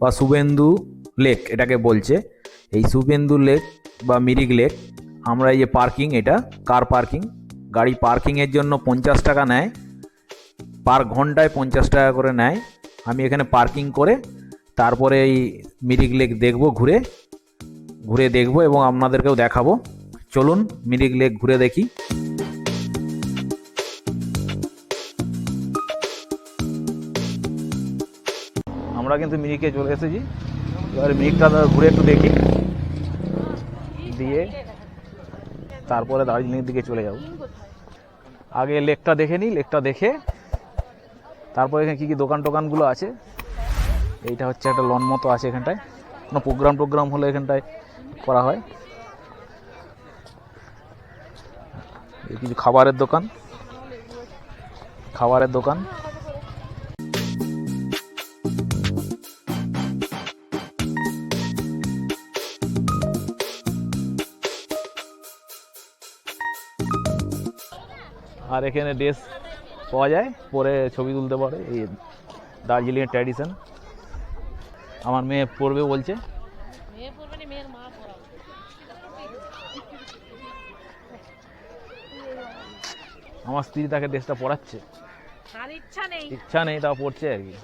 বা শুভেন্দু লেক এটাকে বলছে। এই শুভেন্দু লেক বা মিরিক লেক, আমরা এই যে পার্কিং, এটা কার পার্কিং, গাড়ি পার্কিংয়ের জন্য 50 টাকা নেয়, পার ঘন্টায় 50 টাকা করে নেয়। আমি এখানে পার্কিং করে তারপরে এই মিরিক লেক দেখবো, ঘুরে ঘুরে দেখবো এবং আপনাদেরকেও দেখাবো। চলুন মিরিক লেক ঘুরে দেখি। আমরা কিন্তু মিরিকে চলে এসেছি, এবার মিরিকটা ঘুরে একটু দেখি, দিয়ে তারপরে দার্জিলিংয়ের দিকে চলে যাব। আগে লেকটা দেখে নিই, লেকটা দেখে তারপরে এখানে কী কী দোকান টোকানগুলো আছে। এইটা হচ্ছে একটা লন মতো আছে, এখানটায় কোনো প্রোগ্রাম হলে এখানটায় করা হয়। এই কিছু খাবারের দোকান, আর এখানে ড্রেস পাওয়া যায়, পরে ছবি তুলতে পারে। এই দার্জিলিংয়ের ট্র্যাডিশন। আমার মেয়ে পরবে বলছে। আমার স্ত্রী তাকে ড্রেসটা পরাচ্ছে, ইচ্ছা নেই তা পড়ছে আর কি।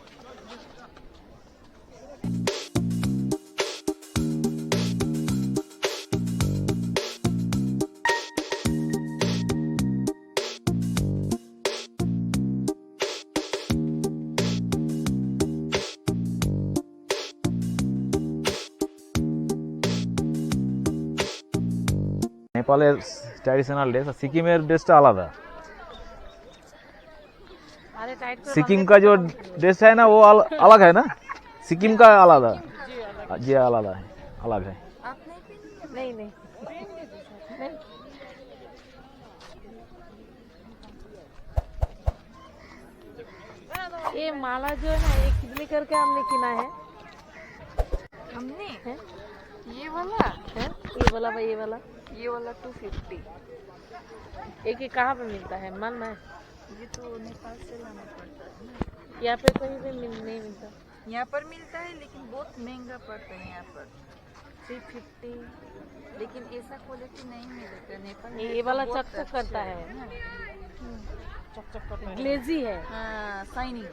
नेपालेर ट्रेडिशनल ड्रेस, सिक्किमेर ड्रेसটা আলাদা। सिक्किम का जो ड्रेस है ना वो अलग है ना, सिक्किम का आलादा, ये आलादा है, अलग है। नहीं नहीं ये माला जो है ना, ये कितने करके हमने किना है? हमने है? ये वाला है? ये वाला 250। एक ये कहाँ पे मिलता है मालूम है? ये तो नेपाल से लाना पड़ता है ना। यहाँ पे कहीं पे नहीं मिलता। यहाँ पर मिलता है लेकिन बहुत महंगा पड़ता है यहाँ पर 350, लेकिन ऐसा क्वालिटी नहीं मिलेगा नेपाल में। ये वाला बहुत चकचक अच्छा करता है, ना। चकचक करता है, ग्लेजी है। हाँ, शाइनिंग।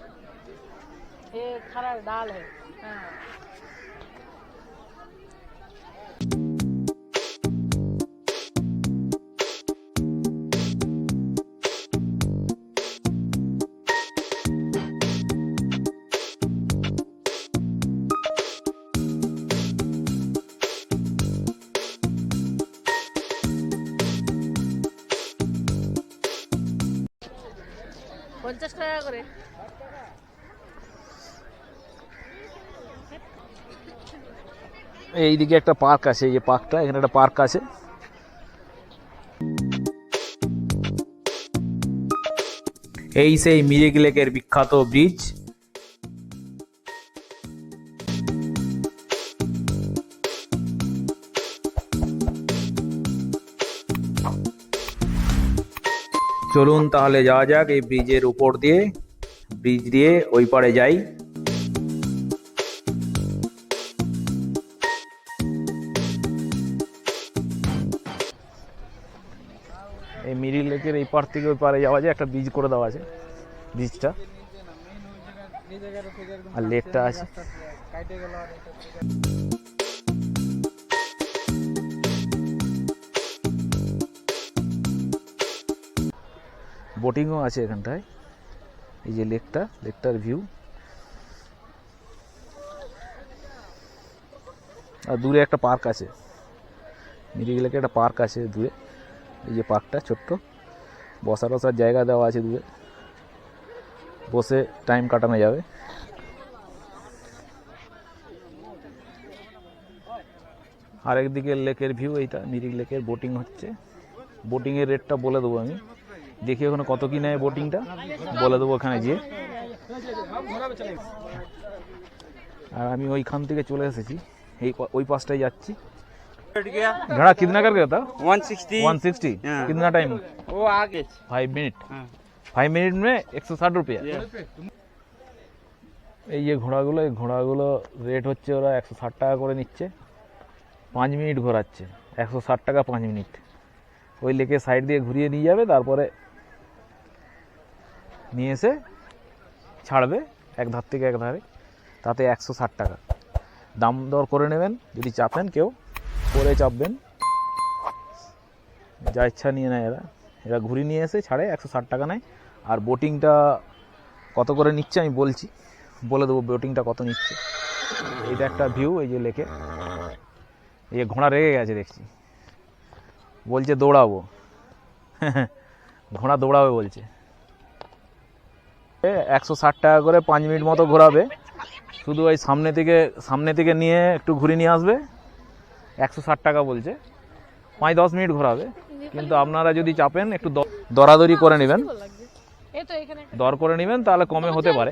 ये खरा दाल है। हाँ। পঞ্চাশ টাকা করে। এইদিকে একটা পার্ক আছে, এই যে পার্কটা, এখানে একটা পার্ক আছে। এই সেই মিরিক লেকের বিখ্যাত ব্রিজ। চলুন তাহলে যাওয়া যাক এই ব্রিজের উপর দিয়ে, ব্রিজ দিয়ে ওই পারে যাই। এই মিরিক লেকের এই পার থেকে ওই পারে যাওয়া যায়, একটা ব্রিজ করে দেওয়া আছে, ব্রিজটা আর লেকটা আছে। বোটিংও আছে এখানটায়। এই যে লেকটার ভিউ, আর দূরে একটা পার্ক আছে, মিরিক লেকে একটা পার্ক আছে দূরে। এই যে পার্কটা ছোট্ট, বসার জায়গা দেওয়া আছে দূরে, বসে টাইম কাটানো যাবে। আরেকদিকে লেকের ভিউ, এইটা মিরিক লেকের বোটিং হচ্ছে। বোটিংয়ের রেটটা বলে দেবো আমি, দেখি ওখানে কত কি নেয় বোটিংটা, বলে দেবো ওখানে গিয়ে। আর আমি ওইখান থেকে চলে এসেছি, ওই পাশটাই যাচ্ছি। घड़ा कितना करके था? 160। कितना टाइम? वो आगे 5 मिनट। 5 मिनट में 160 रुपया। এই যে ঘোড়াগুলো, এই ঘোড়াগুলো রেট হচ্ছে ওরা 160 টাকা করে নিচ্ছে, 5 মিনিট ঘোরাচ্ছে, 160 টাকা 5 মিনিট। ওই লেকের সাইড দিয়ে ঘুরিয়ে নিয়ে যাবে, তারপরে নিয়ে এসে ছাড়বে এক ধার থেকে এক ধারে, তাতে 160 টাকা। দাম দর করে নেবেন যদি চাপেন, কেউ করে চাপবেন, যা ইচ্ছা নিয়ে নেয় এরা। এরা ঘুরিয়ে নিয়ে এসে ছাড়ে, 160 টাকা নেয়। আর বোটিংটা কত করে নিচ্ছে আমি বলে দেবো বোটিংটা কত নিচ্ছে। এইটা একটা ভিউ, এই যে লেকে। এই যে ঘোড়া রেগে গেছে দেখছি, বলছে দৌড়াবো। ঘোড়া দৌড়াবে বলছে। 160 টাকা করে 5 মিনিট মতো ঘোরাবে। শুধু ওই সামনে থেকে নিয়ে একটু ঘুরে নিয়ে আসবে, 160 টাকা বলছে। 5-10 মিনিট ঘোরাবে। কিন্তু আপনারা যদি চাপেন একটু দরাদরি করে নেবেন, দর করে নেবেন, তাহলে কমে হতে পারে।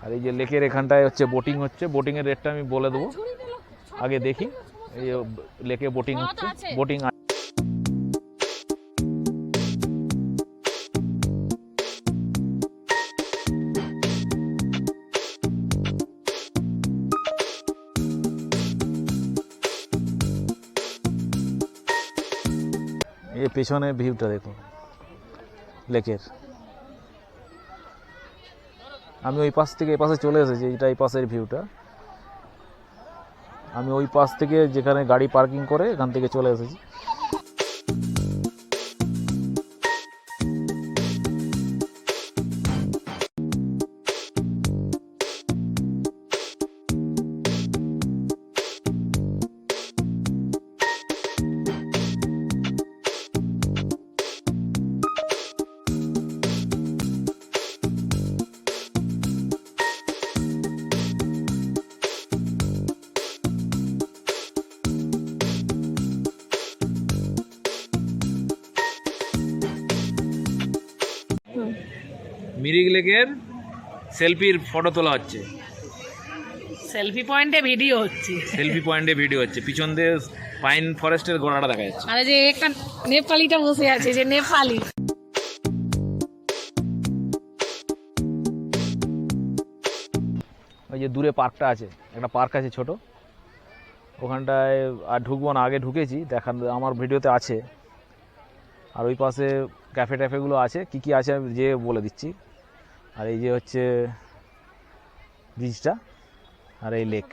আর এই যে লেকের এখানটায় হচ্ছে বোটিং হচ্ছে, বোটিংয়ের রেটটা আমি বলে দেবো, আগে দেখি। এই লেকে বোটিং হচ্ছে, বোটিং এই পেছনে ভিউটা দেখুন লেকের। আমি ওই পাশ থেকে এই পাশে চলে এসেছি, এইটা এই পাশের ভিউটা। আমি ওই পাশ থেকে যেখানে গাড়ি পার্কিং করে এখান থেকে চলে এসেছি। মিরিক লেকের সেলফির ফটো তোলা হচ্ছে, সেলফি পয়েন্টে ভিডিও হচ্ছে। পিছন দিয়ে পাইন ফরেস্টের গোড়াটা দেখা যাচ্ছে। আরে যে একটা নেপালিটা বসে আছে, যে নেপালি। ওই যে দূরে পার্কটা আছে, একটা পার্ক আছে ছোট, ওখানটায় আর ঢুকবো না, আগে ঢুকেছি, আমার ভিডিওতে আছে। আর ওই পাশে ক্যাফে ট্যাফেগুলো আছে, কি আছে আমি যে বলে দিচ্ছি। আর এই যে হচ্ছে ব্রিজটা, আর এই লেক।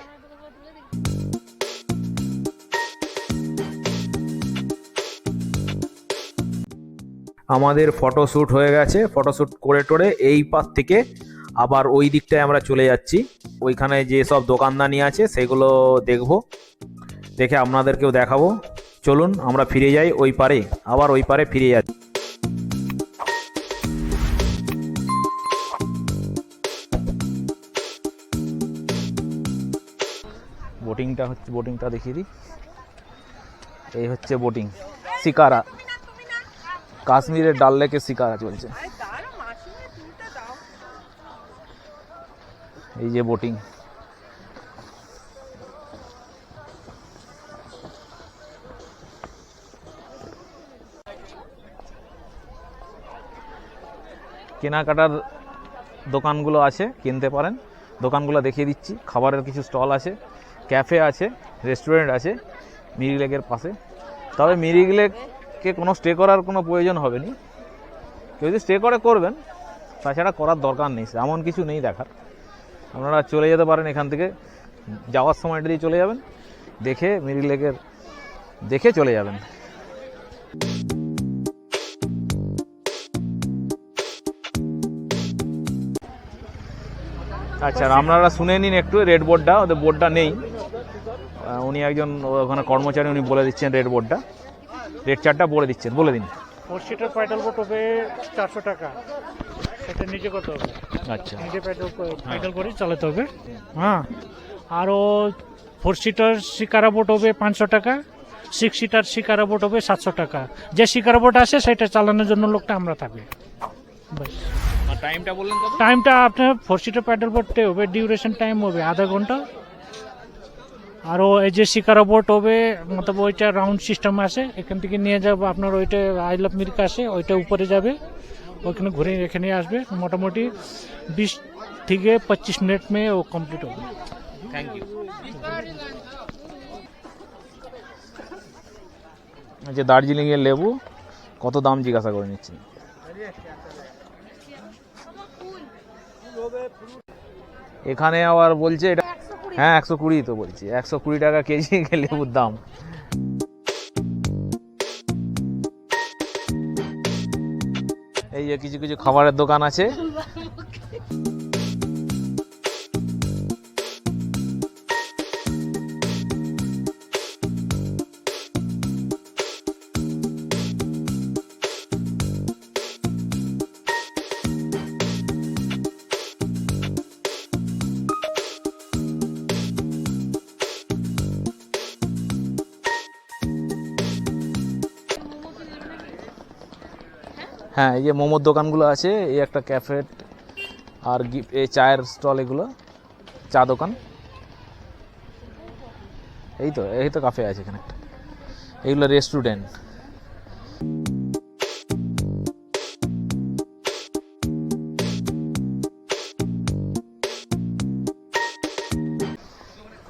আমাদের ফটোশ্যুট হয়ে গেছে, ফটোশ্যুট করে টোরে এই পাশ থেকে আবার ওই দিকটায় আমরা চলে যাচ্ছি। ওইখানে যে সব দোকানদানি আছে সেগুলো দেখব, দেখে আপনাদেরকেও দেখাবো। চলুন আমরা ফিরে যাই ওই পারে, আবার ওই পারে ফিরে যাচ্ছি। বোটিংটা দেখিয়ে দিই। এই হচ্ছে বোটিং, শিকারা, কাশ্মীরের ডাল লেকে শিকারা চলছে। এই যে বোটিং, কেনাকাটার দোকানগুলো আছে, কিনতে পারেন। দোকানগুলো দেখিয়ে দিচ্ছি। খাবারের কিছু স্টল আছে, ক্যাফে আছে, রেস্টুরেন্ট আছে মিরিক লেকের পাশে। তবে মিরিক লেকে কোনো স্টে করার কোনো প্রয়োজন হবে না। কেউ যদি স্টে করবেন, তাছাড়া করার দরকার নেই, এমন কিছু নেই দেখার। আপনারা চলে যেতে পারেন এখান থেকে, যাওয়ার সময়টা দিয়ে চলে যাবেন, দেখে মিরিক লেকের দেখে চলে যাবেন। আচ্ছা, আপনারা শুনে নিন একটু রেড বোর্ডটা, ওদের বোর্ডটা নেই, উনি একজন ওখানে কর্মচারী, উনি বলে দিচ্ছেন রেড বোর্ডটা, রেড চার্টটা বলে দিচ্ছেন, বলে দিন। 4 সিটার প্যাডেল বোট হবে 400 টাকা, এটা নিজে করতে হবে। আচ্ছা, নিজে প্যাডেল করে চালাতে হবে। হ্যাঁ, আরও 4 সিটার শিকারা বোট হবে 500 টাকা, 6 সিটার শিকারা বোট হবে 700 টাকা। যে শিকারা বোট আসে সেটা চালানোর জন্য লোকটা আমরা থাকবে। টাইমটা বললেন কত? টাইমটা আপনার 4 সিটার প্যাডেল বোটে হবে, ডিউরেশন টাইম হবে আধা ঘন্টা। আরও এই যে শিকারা বোট হবে, মতলব ওইটা রাউন্ড সিস্টেম আছে, এখান থেকে নিয়ে যাবো আপনার, ওইটা আই লাভ মিরিক আসে, ওইটা উপরে যাবে, ওখানে ঘুরে এখানে আসবে, মোটামুটি 20 থেকে 25 মিনিট মে ও কমপ্লিট হবে। Thank you. যে দার্জিলিংয়ের লেবু কত দাম জিজ্ঞাসা করে নিচ্ছি। এখানে আবার বলছে এটা, হ্যাঁ 120 তো বলছি, 120 টাকা কেজি লেবুর দাম। এই যে কিছু কিছু খাবারের দোকান আছে। হ্যাঁ, এই যে মোমোর দোকানগুলো আছে, এই একটা ক্যাফে আর এই চায়ের স্টল, এগুলো চা দোকান। এই তো কাফে আছে এখানে একটা, এগুলো রেস্টুরেন্ট।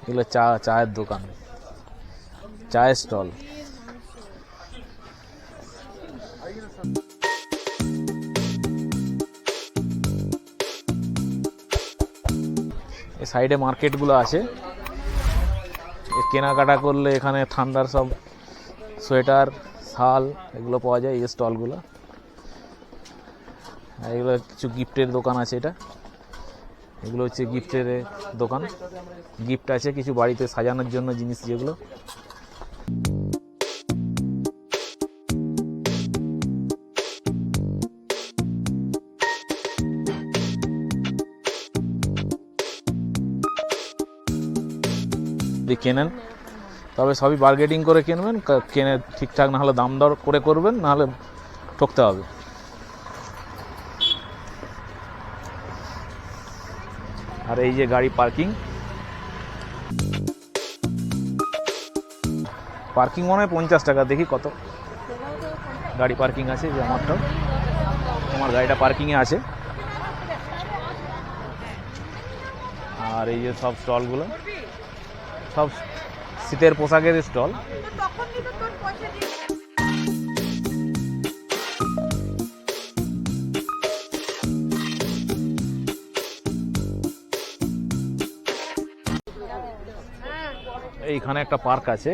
এগুলো চায়ের দোকান, চায়ের স্টল। এই সাইডে মার্কেটগুলো আছে, কেনাকাটা করলে এখানে ঠান্ডার সব সোয়েটার, শাল এগুলো পাওয়া যায়। এই স্টলগুলো, এগুলো কিছু গিফটের দোকান আছে। এগুলো হচ্ছে গিফটের দোকান, গিফট আছে কিছু বাড়িতে সাজানোর জন্য জিনিস যেগুলো। কেনেন, তবে সবই বার্গেটিং করে কিনবেন, কেনে ঠিকঠাক না হলে দাম দর করে করবেন, না হলে ঠকতে হবে। আর এই যে গাড়ি পার্কিং মনে হয় 50 টাকা। দেখি কত গাড়ি পার্কিং আছে। যে আমার গাড়িটা পার্কিংয়ে আছে। আর এই যে সব স্টলগুলো, সব শীতের পোশাকের স্টল। এইখানে একটা পার্ক আছে,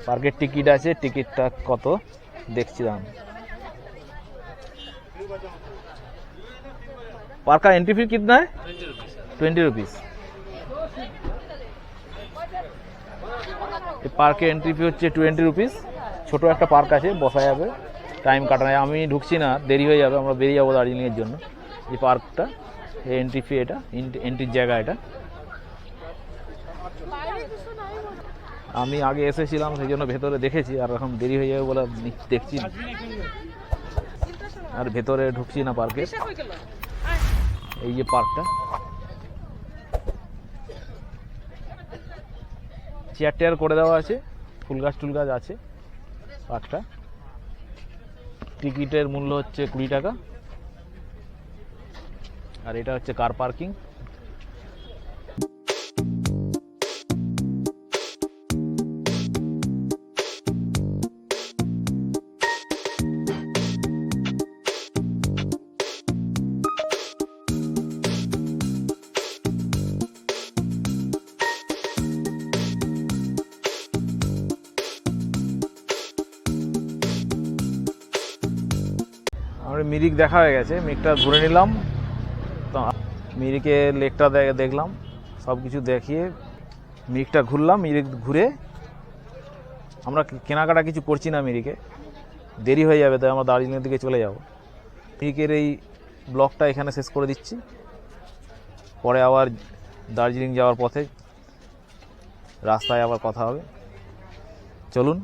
পার্কের টিকিট আছে। টিকিটটা কত দেখছি দাম। पार्क का एंट्री फी कितना है? 20 रुपीज। পার্কে এন্ট্রি ফি হচ্ছে 20 রুপিস। ছোট একটা পার্ক আছে, বসা যাবে, টাইম কাটানো। আমি ঢুকছি না, দেরি হয়ে যাবে, আমরা বেরিয়ে যাবো দার্জিলিংয়ের জন্য। এই পার্কটা এন্ট্রি ফি, এটা এন্ট্রির জায়গা। এটা আমি আগে এসেছিলাম, সেই জন্য ভেতরে দেখেছি, আর এখন দেরি হয়ে যাবে বলে দেখছি না, আর ভেতরে ঢুকছি না পার্কে। এই যে পার্কটা, চেয়ার টেয়ার করে দেওয়া আছে, ফুল গাছ টুল গাছ আছে পার্কটা। টিকিটের মূল্য হচ্ছে 20 টাকা। আর এটা হচ্ছে কার পার্কিং। মিরিক দেখা হয়ে গেছে, মিরিকটা ঘুরে নিলাম। তো মিরিকে লেকটা দেখলাম, সব কিছু দেখিয়ে মিরিকটা ঘুরলাম। মিরিক ঘুরে আমরা কেনাকাটা কিছু করছি না, মিরিকে দেরি হয়ে যাবে, তাই আমরা দার্জিলিংয়ের দিকে চলে যাব। মিরিকের এই ব্লগটা এখানে শেষ করে দিচ্ছি। পরে আবার দার্জিলিং যাওয়ার পথে রাস্তায় আবার কথা হবে। চলুন।